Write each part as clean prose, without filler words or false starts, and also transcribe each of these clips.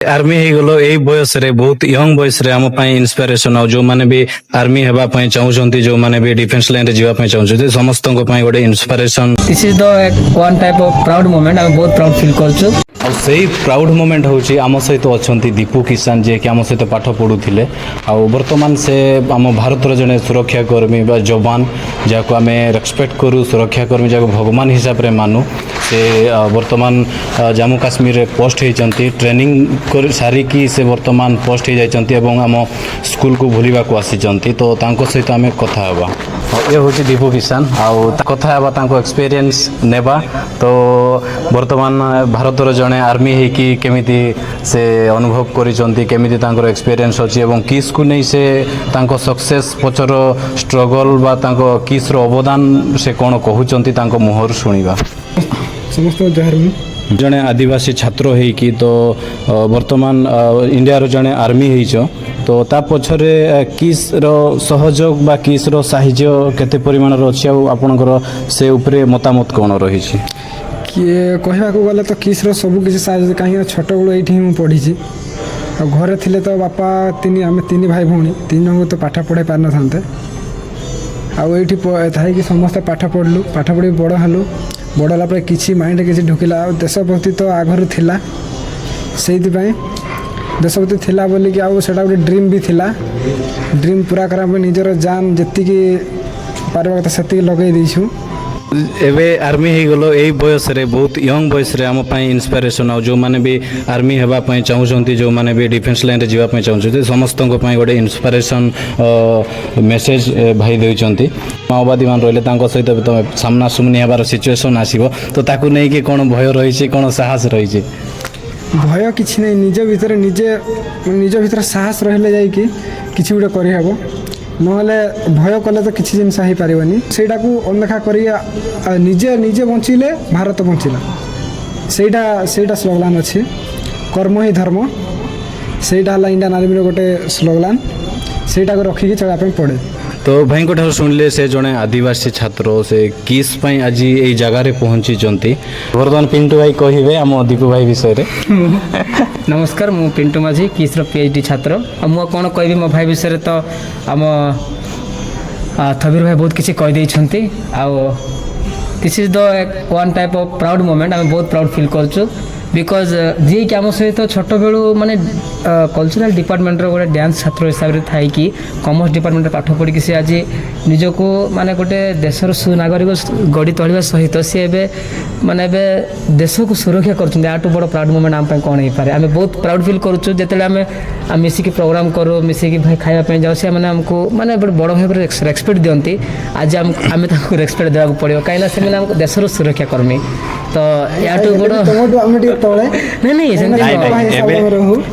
Army गलो एई बयस रे बहुत यंग बयस रे आम पई इंस्पिरेशन आ जो माने भी आर्मी हेबा पई चाहुचंती जो माने भी डिफेंस लाइन रे जीवा पई चाहुचंती समस्तन पई गोटे inspiration. This is the one type of proud moment आम बहुत प्राउड फील करछु। आ सेही प्राउड मोमेंट होची आम सहित अछंती दीपू किसान जे कि आम सहित पाठ पढुथिले आ वर्तमान से आम भारत रो जने सुरक्षा कर्मी बा जवान जाको आमे रेस्पेक्ट करू सुरक्षा कर्मी जाको भगवान हिसाब रे मानु से वर्तमान जम्मू काश्मीर रे पोस्ट हेचंती ट्रेनिंग कर सारिकी से वर्तमान पोस्ट हो जाइछंती एवं आम स्कूल को भूलिबा को आसीचंती तो तांको सहित आमे कथा हेबा। ये होची दीपू किसान आउ कथा हेबा तांको एक्सपीरियंस नेबा तो वर्तमान भारत रो जने आर्मी हे कि केमिति से अनुभव करिसंती केमिति तांको एक्सपीरियंस अछि एवं किस को नै से तांको सक्सेस पछर स्ट्रगल बा तांको किस रो अवदान से कोन कहउचंती तांको मुहर सुनिबा। समस्त जहर जड़े आदिवासी छात्र है कि तो वर्तमान इंडिया रो जड़े आर्मी है तो ता पछरे किस रो सहयोग बा किस रो साहाय्य केते परिमाण रो अछि आपनकर से ऊपरे मतामत कोन रही छी किए कहवा को गले तो किस रो सब किसी साहाय्य कहीं छोट बड़ एठी हम पढ़ी छी आ घरे थिले तो बापा तीन आमे तीन भाई भौणी तीन जन तो पाठ पढ़ाई पार न थांते आ एठी थाई कि समस्त पाठ पढ़लु पाठ पढ़ी बड़ हलु बड़ होला पर किसी माइंड किसी ढुकिला देशभक्ति तो आगरू थिला सेति पई देशभक्ति थिला बोली कि आउ सेटा गोटे ड्रीम भी थिला ड्रीम पूरा करा पे निजर जान जत्ती की पारबा सेति लगै दैछु। एवे आर्मी हे गलो एई बयस रे बहुत यंग बयस रे आम पई इंस्पिरेशन आ जो माने भी आर्मी हेबा पई चाहुचंती जो माने भी डिफेंस लाइन रे जीवा पई चाहुचंती समस्तन पई गोटे इंस्पिरेशन मेसेज भाई देउचंती माओवादी मान रहले तांको सहित तो सामना सुमनी हेबार सिचुएशन आसीबो तो ताकू नै कि कोन भय रही छी कोन साहस रही छी भय किछि नै निज भीतर साहस रहले जाई कि किछि उडे करि हेबो नहले भय कले तो किसी जिनस हो पारनी सेटा को अनदेखा कर निजे निजे बंचिले भारत बंचिला सेटा स्लोगलान अच्छी कर्म ही धर्म सेटा इंडियन आर्मी गोटे स्लोगलान सेटा को रखिकी चलापी पड़े। तो भाई को ठार सुनले से जड़े आदिवासी छात्र से किस पई आज ये जगार पहुँची बर्तमान पिंटू भाई कहे आम दीपू भाई विषय रे। नमस्कार मु पिंटू माझी किस्र पीएचडी छात्र मु कौन कहि मो भाई विषय तो आम थबीर भाई बहुत किसी कही देइछंती this is the one type of proud moment आम बहुत प्राउड फील करछु बिकज जी कि आम सहित छोट बेलू माने कल्चरल डिपार्टमेंट गोटे डांस छात्र हिसाब से थाई कि कॉमर्स डिपार्टमेंट पाठ पढ़ी सी आज निजको माने गोटे देशर सुनागरिक गढ़ी तोलिबा सहित सी एबे माने एबे देश को सुरक्षा करछन आटू बड़ प्राउड मोमेंट आम पई कोन हे पारे आम बहुत प्राउड फील करछु जेतेले आम मिसिकी प्रोग्राम करू मिसिकी भाई खाଇବା ପାଇଁ जाउ से माने हमको माने बड़ भाई रेस्पेक्ट दियंती आज आम ताको रेस्पेक्ट देबा पड़ियो काइना से माने हमको देशर सुरक्षा कर्मी तो याटू बड़ नहीं नहीं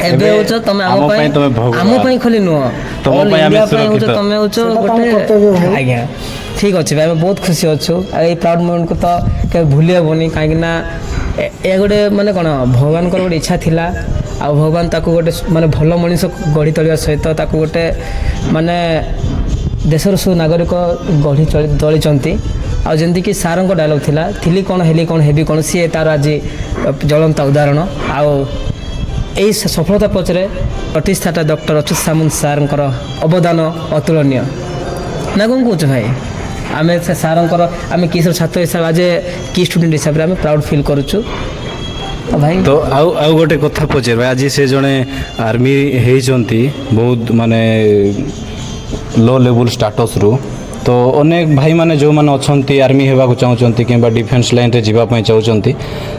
एबे होच तमे आम पई खाली नुह तम पई आमे सुरक्षित तमे होच गोटे आज्ञा ठीक अच्छे भाई आम बहुत खुशी अच्छु ये प्राउड मोमेंट को तो क्या भूली हेनी कहीं ये गोटे माने कौन भगवान गोटे इच्छा थिला आ भगवान ताकू गोटे माने भल मनीष गढ़ी तोलिया सहित ताकू गोटे माने देशर सुनागरिक गढ़ी तोली आ जमती कि सार डायलॉग थिला थिली कौन हेली कौन हेबी कौन सी तार आज ज्वलंत उदाहरण आउ यही सफलता पछरे प्रतिष्ठाता डॉक्टर अच्युत सामंत सार अवदान अतुलनीय ना कौन कौच भाई आम से सार आम किस छात्र हिसाब आज कि स्टूडेंट हिसाब से आम प्राउड फील करुचु भाई। तो आउ गोटे कथा पचार आज से जड़े आर्मी होती बहुत माने लो लेवल स्टाटस रु तो अनेक भाई माने जो माने अच्छी आर्मी होगा चाहते कि डिफेंस लाइन रे जीवाई चाहते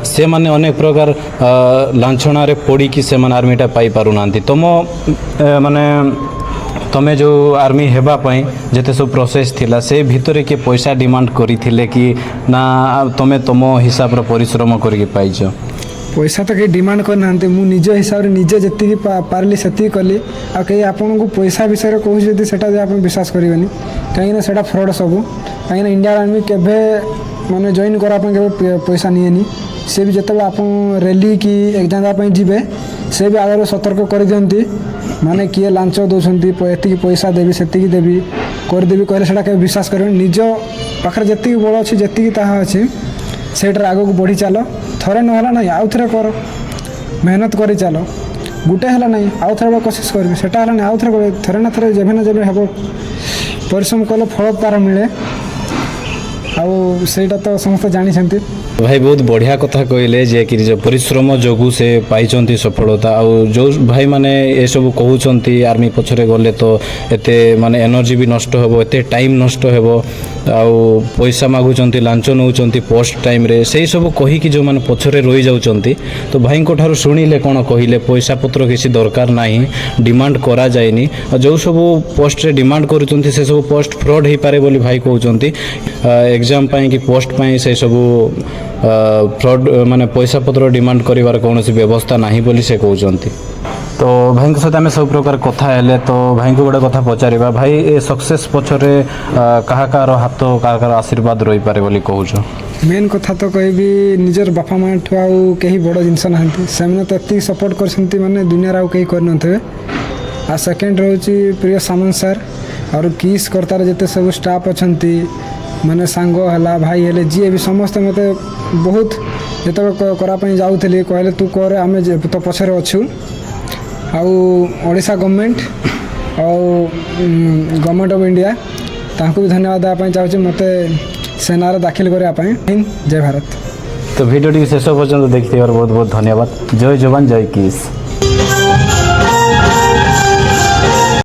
से माने अनेक प्रकार लाछना पड़ी कि से आर्मीटा पाई पारुना तुम माने तमे जो आर्मी हेबा पई जेते सब प्रोसेस थिला से भितरे के पैसा डिमांड करी थिले कि ना तमे तुम हिसाब रे परिश्रम करके पाइछो पैसा तो कहीं डिमांड करना मु निज हिसाब से निजे जी पार्ली से कली आ कहीं आपन को पैसा विषय कहूँ जब से आप विश्वास करेंगे कहीं से फ्रड सब कहीं इंडिया आर्मी केवे माने जॉइन करापे पैसा निएनी से भी जिते आप रैली कि एग्जाम देवाई जी से भी आगे सतर्क कर दिखती माने किए लांच दौरान ये पैसा देवी से देवी करदेवी कहले से विश्वास कर निज पाखे जी बल अच्छी जी अच्छी सेटार आग को बढ़ी चल थरे ना ना आउ थे कर मेहनत कर चल ଗୁଟେ ହେଲା ନାହିଁ ଆଉ ଥରେ କୋସିସ୍ କରିବି ସେଟା ହେଲା ନାହିଁ ଆଉ ଥରେ କରିବି ଥରେ ନା ଥରେ ଯେବେ ନା ଯେବେ ହେବ ପରିଶ୍ରମ କଲେ ଫଳ ତାର ମିଳେ ଆଉ ସେଇଟା ତ ସମସ୍ତେ ଜାଣିଛନ୍ତି। ଭାଇ ବହୁତ ବଢ଼ିଆ କଥା କହିଲେ ଯେ କି ନିଜ ପରିଶ୍ରମ ଯୋଗୁଁ ସେ ପାଇଛନ୍ତି ସଫଳତା ଆଉ ଯେଉଁ ଭାଇମାନେ ଏସବୁ କହୁଛନ୍ତି ଆର୍ମି ପଛରେ ଗଲେ ତ ଏତେ ମାନେ ଏନର୍ଜି ବି ନଷ୍ଟ ହେବ ଏତେ ଟାଇମ୍ ନଷ୍ଟ ହେବ ଆଉ ପଇସା ମାଗୁଛନ୍ତି ଲାଞ୍ଚ ନେଉଛନ୍ତି ପୋଷ୍ଟ ଟାଇମ୍ରେ ସେଇ ସବୁ କହିକି ଯେଉଁମାନେ ପଛରେ ରହିଯାଉଛନ୍ତି ତ ଭାଇଙ୍କ ଠାରୁ ଶୁଣିଲେ କ'ଣ କହିଲେ ପଇସା ପତ୍ର କିଛି ଦରକାର ନାହିଁ ଡିମାଣ୍ଡ କରାଯାଏନି ଆଉ ଯେଉଁ ସବୁ ପୋଷ୍ଟରେ ଡିମାଣ୍ଡ କରୁଛନ୍ତି ସେସବୁ ପୋଷ୍ଟ ଫ୍ରଡ଼୍ ହେଇପାରେ ବୋଲି ଭାଇ କହୁଛନ୍ତି ଏକ୍ଜାମ୍ ପାଇଁ କି ପୋଷ୍ଟ ପାଇଁ ସେସବୁ ଫ୍ରଡ଼୍ ମାନେ ପଇସା ପତ୍ର ଡିମାଣ୍ଡ କରିବାର କୌଣସି ବ୍ୟବସ୍ଥା ନାହିଁ ବୋଲି ସେ କହୁଛନ୍ତି। ତ ଭାଇଙ୍କ ସହିତ ଆମେ ସବୁ ପ୍ରକାର କଥା ହେଲେ ତ ଭାଇଙ୍କୁ ଗୋଟେ କଥା ପଚାରିବା ଭାଇ ଏ ସକ୍ସେସ୍ ପଛରେ କାହା କାହାର ହାତ କାହା କାହାର ଆଶୀର୍ବାଦ ରହିପାରେ ବୋଲି କହୁଛ? ମେନ୍ କଥା ତ କହିବି ନିଜର ବାପା ମାଆଠୁ ଆଉ କେହି ବଡ଼ ଜିନିଷ ନାହାନ୍ତି ସେମାନେ ତ ଏତିକି ସପୋର୍ଟ କରିଛନ୍ତି ମାନେ ଦୁନିଆରେ ଆଉ କେହି କରିନଥିବେ। ଆଉ ସେକେଣ୍ଡ ରହୁଛି ପ୍ରିୟ ସାମନ୍ତ ସାର୍ ଆଉ କିସ୍ କର୍ତ୍ତାର ଯେତେ ସବୁ ଷ୍ଟାଫ୍ ଅଛନ୍ତି ମାନେ ସାଙ୍ଗ ହେଲା ଭାଇ ହେଲେ ଯିଏ ବି ସମସ୍ତେ ମୋତେ ବହୁତ ଯେତେବେଳେ କରିବା ପାଇଁ ଯାଉଥିଲି କହିଲେ ତୁ କରେ ଆମେ ତୋ ପଛରେ ଅଛୁ। ଆଉ ଓଡ଼ିଶା ଗଭର୍ଣ୍ଣମେଣ୍ଟ ଆଉ ଗଭର୍ଣ୍ଣମେଣ୍ଟ ଅଫ୍ ଇଣ୍ଡିଆ ତାଙ୍କୁ ବି ଧନ୍ୟବାଦ ଦେବା ପାଇଁ ଚାହୁଁଛି ମୋତେ ସେନାରେ ଦାଖିଲ କରିବା ପାଇଁ। ଜୟ ଭାରତ। ତ ଭିଡ଼ିଓଟି ଶେଷ ପର୍ଯ୍ୟନ୍ତ ଦେଖିଥିବାର ବହୁତ ବହୁତ ଧନ୍ୟବାଦ। ଜୟ ଯବାନ ଜୟ କିସ୍।